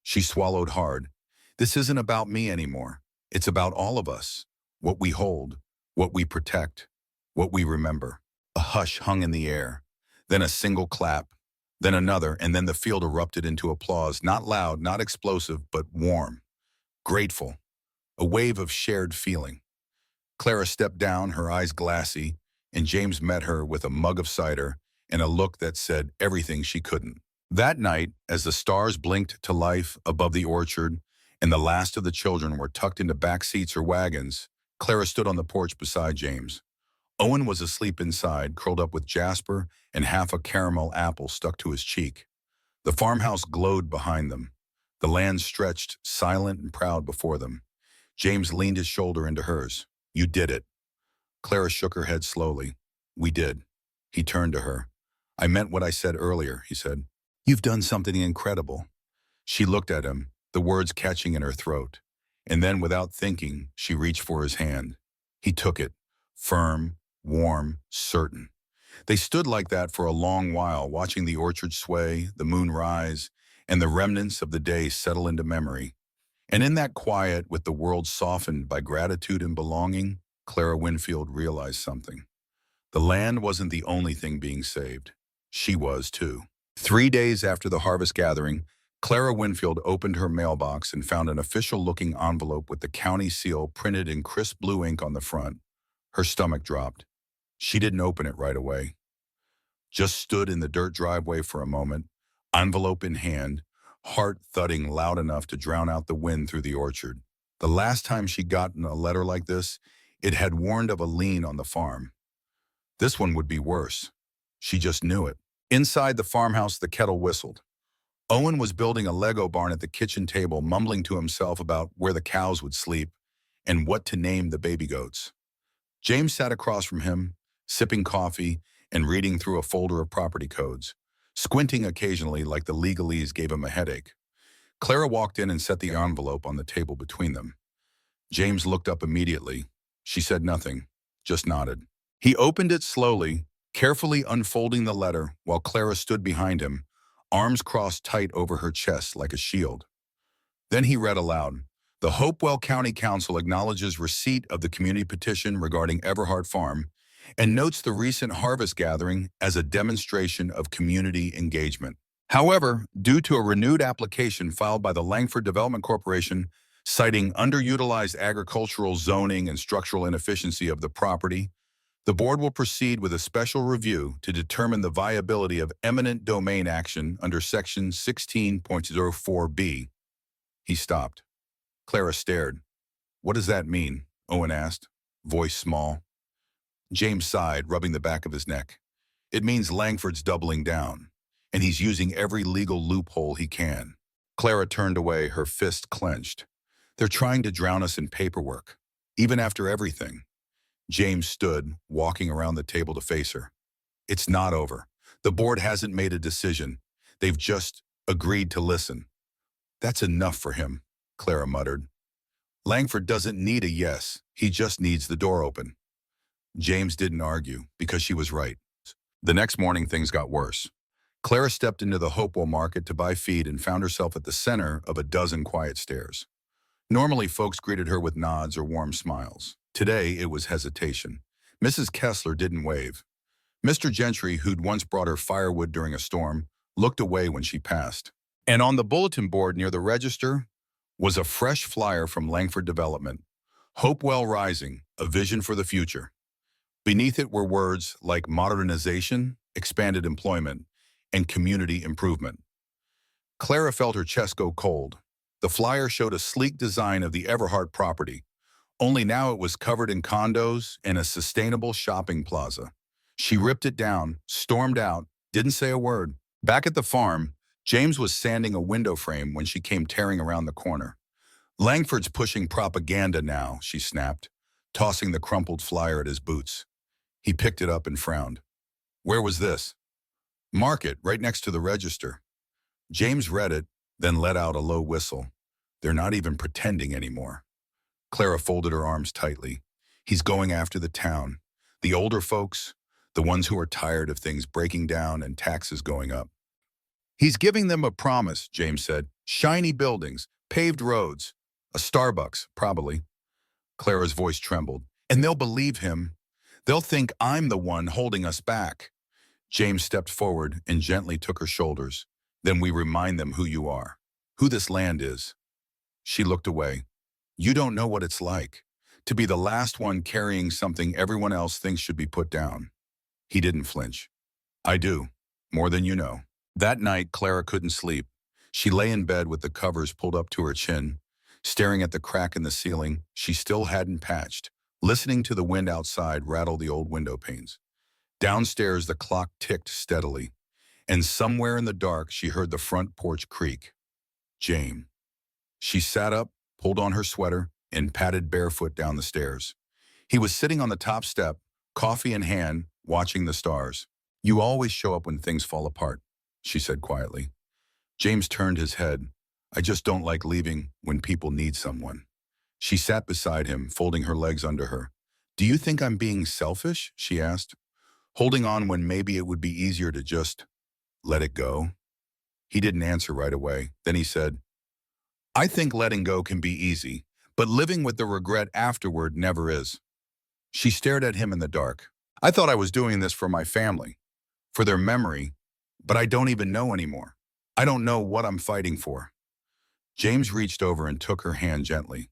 She swallowed hard. This isn't about me anymore. It's about all of us. What we hold, what we protect, what we remember. A hush hung in the air, then a single clap, then another, and then the field erupted into applause, not loud, not explosive, but warm, grateful, a wave of shared feeling. Clara stepped down, her eyes glassy, and James met her with a mug of cider and a look that said everything she couldn't. That night, as the stars blinked to life above the orchard and the last of the children were tucked into back seats or wagons, Clara stood on the porch beside James. Owen was asleep inside, curled up with Jasper and half a caramel apple stuck to his cheek. The farmhouse glowed behind them. The land stretched, silent and proud before them. James leaned his shoulder into hers. You did it. Clara shook her head slowly. We did. He turned to her. I meant what I said earlier, he said. You've done something incredible. She looked at him, the words catching in her throat. And then, without thinking, she reached for his hand. He took it, firm, warm, certain. They stood like that for a long while, watching the orchard sway, the moon rise, and the remnants of the day settle into memory. And in that quiet, with the world softened by gratitude and belonging, Clara Winfield realized something. The land wasn't the only thing being saved. She was, too. 3 days after the harvest gathering, Clara Winfield opened her mailbox and found an official-looking envelope with the county seal printed in crisp blue ink on the front. Her stomach dropped. She didn't open it right away. Just stood in the dirt driveway for a moment, envelope in hand, heart thudding loud enough to drown out the wind through the orchard. The last time she'd gotten a letter like this, it had warned of a lien on the farm. This one would be worse. She just knew it. Inside the farmhouse, the kettle whistled. Owen was building a Lego barn at the kitchen table, mumbling to himself about where the cows would sleep and what to name the baby goats. James sat across from him, sipping coffee and reading through a folder of property codes, squinting occasionally like the legalese gave him a headache. Clara walked in and set the envelope on the table between them. James looked up immediately. She said nothing, just nodded. He opened it slowly, carefully unfolding the letter while Clara stood behind him, arms crossed tight over her chest like a shield. Then he read aloud, "The Hopewell County Council acknowledges receipt of the community petition regarding Everhart Farm and notes the recent harvest gathering as a demonstration of community engagement. However, due to a renewed application filed by the Langford Development Corporation citing underutilized agricultural zoning and structural inefficiency of the property, the board will proceed with a special review to determine the viability of eminent domain action under Section 16.04b. He stopped. Clara stared. What does that mean? Owen asked, voice small. James sighed, rubbing the back of his neck. It means Langford's doubling down, and he's using every legal loophole he can. Clara turned away, her fist clenched. They're trying to drown us in paperwork, even after everything. James stood, walking around the table to face her. It's not over. The board hasn't made a decision. They've just agreed to listen. That's enough for him, Clara muttered. Langford doesn't need a yes. He just needs the door open. James didn't argue, because she was right. The next morning, things got worse. Clara stepped into the Hopewell market to buy feed and found herself at the center of a dozen quiet stares. Normally, folks greeted her with nods or warm smiles. Today, it was hesitation. Mrs. Kessler didn't wave. Mr. Gentry, who'd once brought her firewood during a storm, looked away when she passed. And on the bulletin board near the register was a fresh flyer from Langford Development. Hopewell Rising, a vision for the future. Beneath it were words like modernization, expanded employment, and community improvement. Clara felt her chest go cold. The flyer showed a sleek design of the Everhart property, only now it was covered in condos and a sustainable shopping plaza. She ripped it down, stormed out, didn't say a word. Back at the farm, James was sanding a window frame when she came tearing around the corner. Langford's pushing propaganda now, she snapped, tossing the crumpled flyer at his boots. He picked it up and frowned. Where was this? Market, right next to the register. James read it, then let out a low whistle. They're not even pretending anymore. Clara folded her arms tightly. He's going after the town. The older folks, the ones who are tired of things breaking down and taxes going up. He's giving them a promise, James said. Shiny buildings, paved roads, a Starbucks, probably. Clara's voice trembled. And they'll believe him. They'll think I'm the one holding us back. James stepped forward and gently took her shoulders. Then we remind them who you are, who this land is. She looked away. You don't know what it's like, to be the last one carrying something everyone else thinks should be put down. He didn't flinch. I do, more than you know. That night, Clara couldn't sleep. She lay in bed with the covers pulled up to her chin, staring at the crack in the ceiling she still hadn't patched, listening to the wind outside rattle the old window panes. Downstairs, the clock ticked steadily, and somewhere in the dark, she heard the front porch creak. James. She sat up, pulled on her sweater, and padded barefoot down the stairs. He was sitting on the top step, coffee in hand, watching the stars. "You always show up when things fall apart," she said quietly. James turned his head. "I just don't like leaving when people need someone." She sat beside him, folding her legs under her. "Do you think I'm being selfish?" she asked. "Holding on when maybe it would be easier to just let it go?" He didn't answer right away. Then he said, "I think letting go can be easy, but living with the regret afterward never is." She stared at him in the dark. "I thought I was doing this for my family, for their memory, but I don't even know anymore. I don't know what I'm fighting for." James reached over and took her hand gently.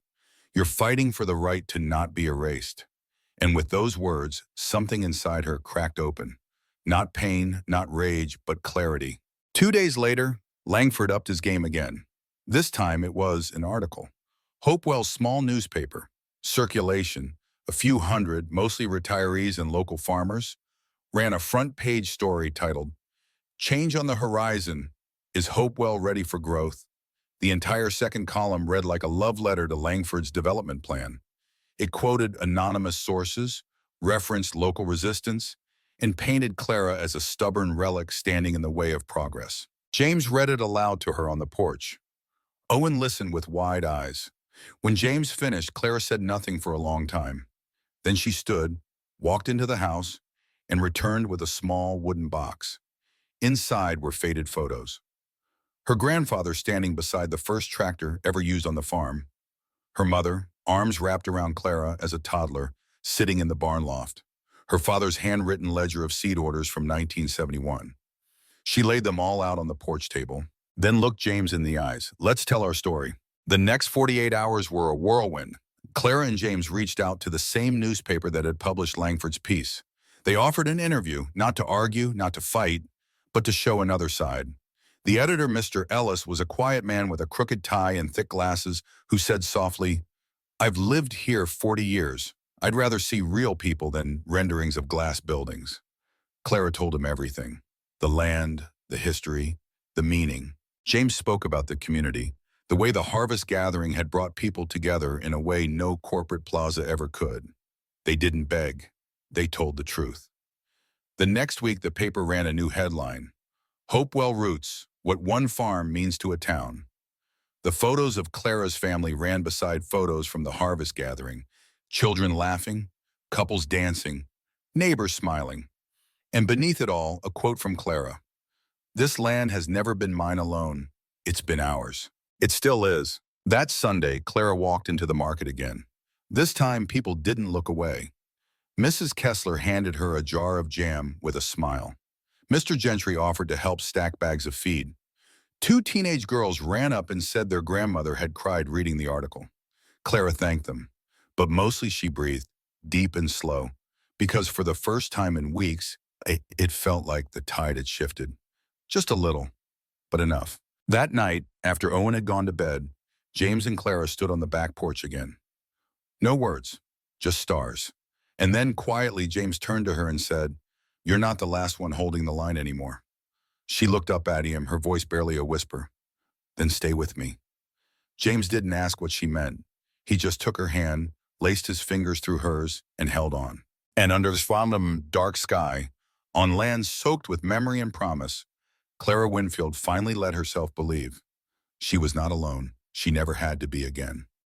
"You're fighting for the right to not be erased." And with those words, something inside her cracked open. Not pain, not rage, but clarity. 2 days later, Langford upped his game again. This time it was an article. Hopewell's small newspaper, circulation, a few hundred, mostly retirees and local farmers, ran a front-page story titled, "Change on the Horizon. Is Hopewell Ready for Growth?" The entire second column read like a love letter to Langford's development plan. It quoted anonymous sources, referenced local resistance, and painted Clara as a stubborn relic standing in the way of progress. James read it aloud to her on the porch. Owen listened with wide eyes. When James finished, Clara said nothing for a long time. Then she stood, walked into the house, and returned with a small wooden box. Inside were faded photos. Her grandfather standing beside the first tractor ever used on the farm. Her mother, arms wrapped around Clara as a toddler, sitting in the barn loft. Her father's handwritten ledger of seed orders from 1971. She laid them all out on the porch table, then looked James in the eyes. "Let's tell our story." The next 48 hours were a whirlwind. Clara and James reached out to the same newspaper that had published Langford's piece. They offered an interview, not to argue, not to fight, but to show another side. The editor, Mr. Ellis, was a quiet man with a crooked tie and thick glasses who said softly, "I've lived here 40 years. I'd rather see real people than renderings of glass buildings." Clara told him everything. The land, the history, the meaning. James spoke about the community, the way the harvest gathering had brought people together in a way no corporate plaza ever could. They didn't beg. They told the truth. The next week, the paper ran a new headline, "Hopewell Roots, What One Farm Means to a Town." The photos of Clara's family ran beside photos from the harvest gathering, children laughing, couples dancing, neighbors smiling. And beneath it all, a quote from Clara. "This land has never been mine alone. It's been ours." It still is. That Sunday, Clara walked into the market again. This time, people didn't look away. Mrs. Kessler handed her a jar of jam with a smile. Mr. Gentry offered to help stack bags of feed. 2 teenage girls ran up and said their grandmother had cried reading the article. Clara thanked them, but mostly she breathed, deep and slow, because for the first time in weeks, it felt like the tide had shifted. Just a little, but enough. That night, after Owen had gone to bed, James and Clara stood on the back porch again. No words, just stars. And then quietly, James turned to her and said, "You're not the last one holding the line anymore." She looked up at him, her voice barely a whisper. "Then stay with me." James didn't ask what she meant. He just took her hand, laced his fingers through hers, and held on. And under the random dark sky, on land soaked with memory and promise, Clara Winfield finally let herself believe she was not alone. She never had to be again.